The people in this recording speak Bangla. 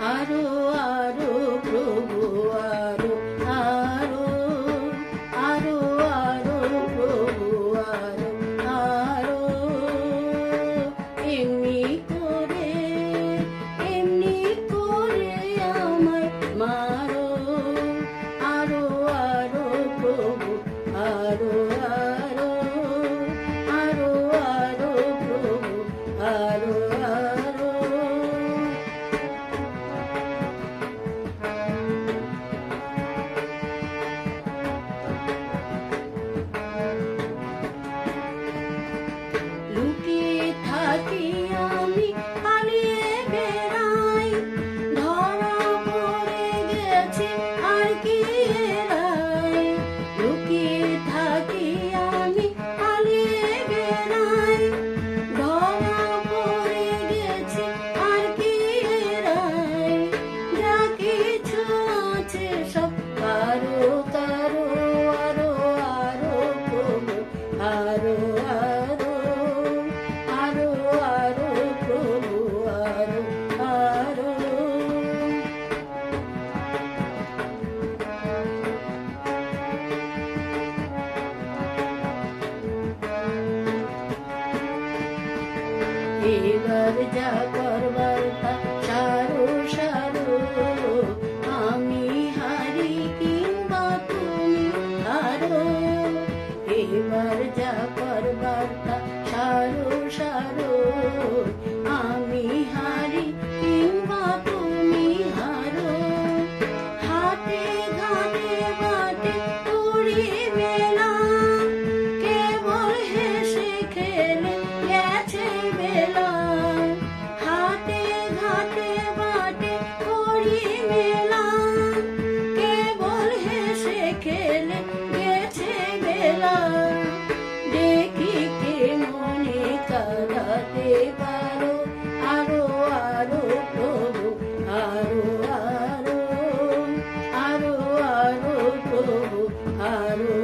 আরো আরো প্রভু আরো আরো আরো আরো প্রভু আরো আরো এমনি করে আমায় মারো আরো আরো প্রভু আরো আরো আরো আরো প্রভু আরো আরো লুকিয়ে থাকি আমি পালিয়ে বেড়াই ধরা পড়ে গেছি আর কি এরাই লুকিয়ে থাকি আমি পালিয়ে বেড়াই ধরা পড়ে গেছি আর কি এরাই যা কিছু আছে সব কারো কারো আরো আরো প্রভু আরো আরো আরো আরো প্রভু আরো আরো এবার যা করবার তা সারো সারো আমি হারি কিংবা তুমি হারো এবার যা করবার তা সারো সারো আমি হারি কিংবা তুমি হারো হাতে ঘাটে বাটে করি মেলা কেবল হেসে খেলে গেছে বেলা হাতে ঘাটে বাটে করি মেলা কেবল হেসে খেলে গেছে বেলা দেখি কে মনে কাঁদাতে পারো আরো আরো প্রভু আরো আরো আরো আরো প্রভু আরো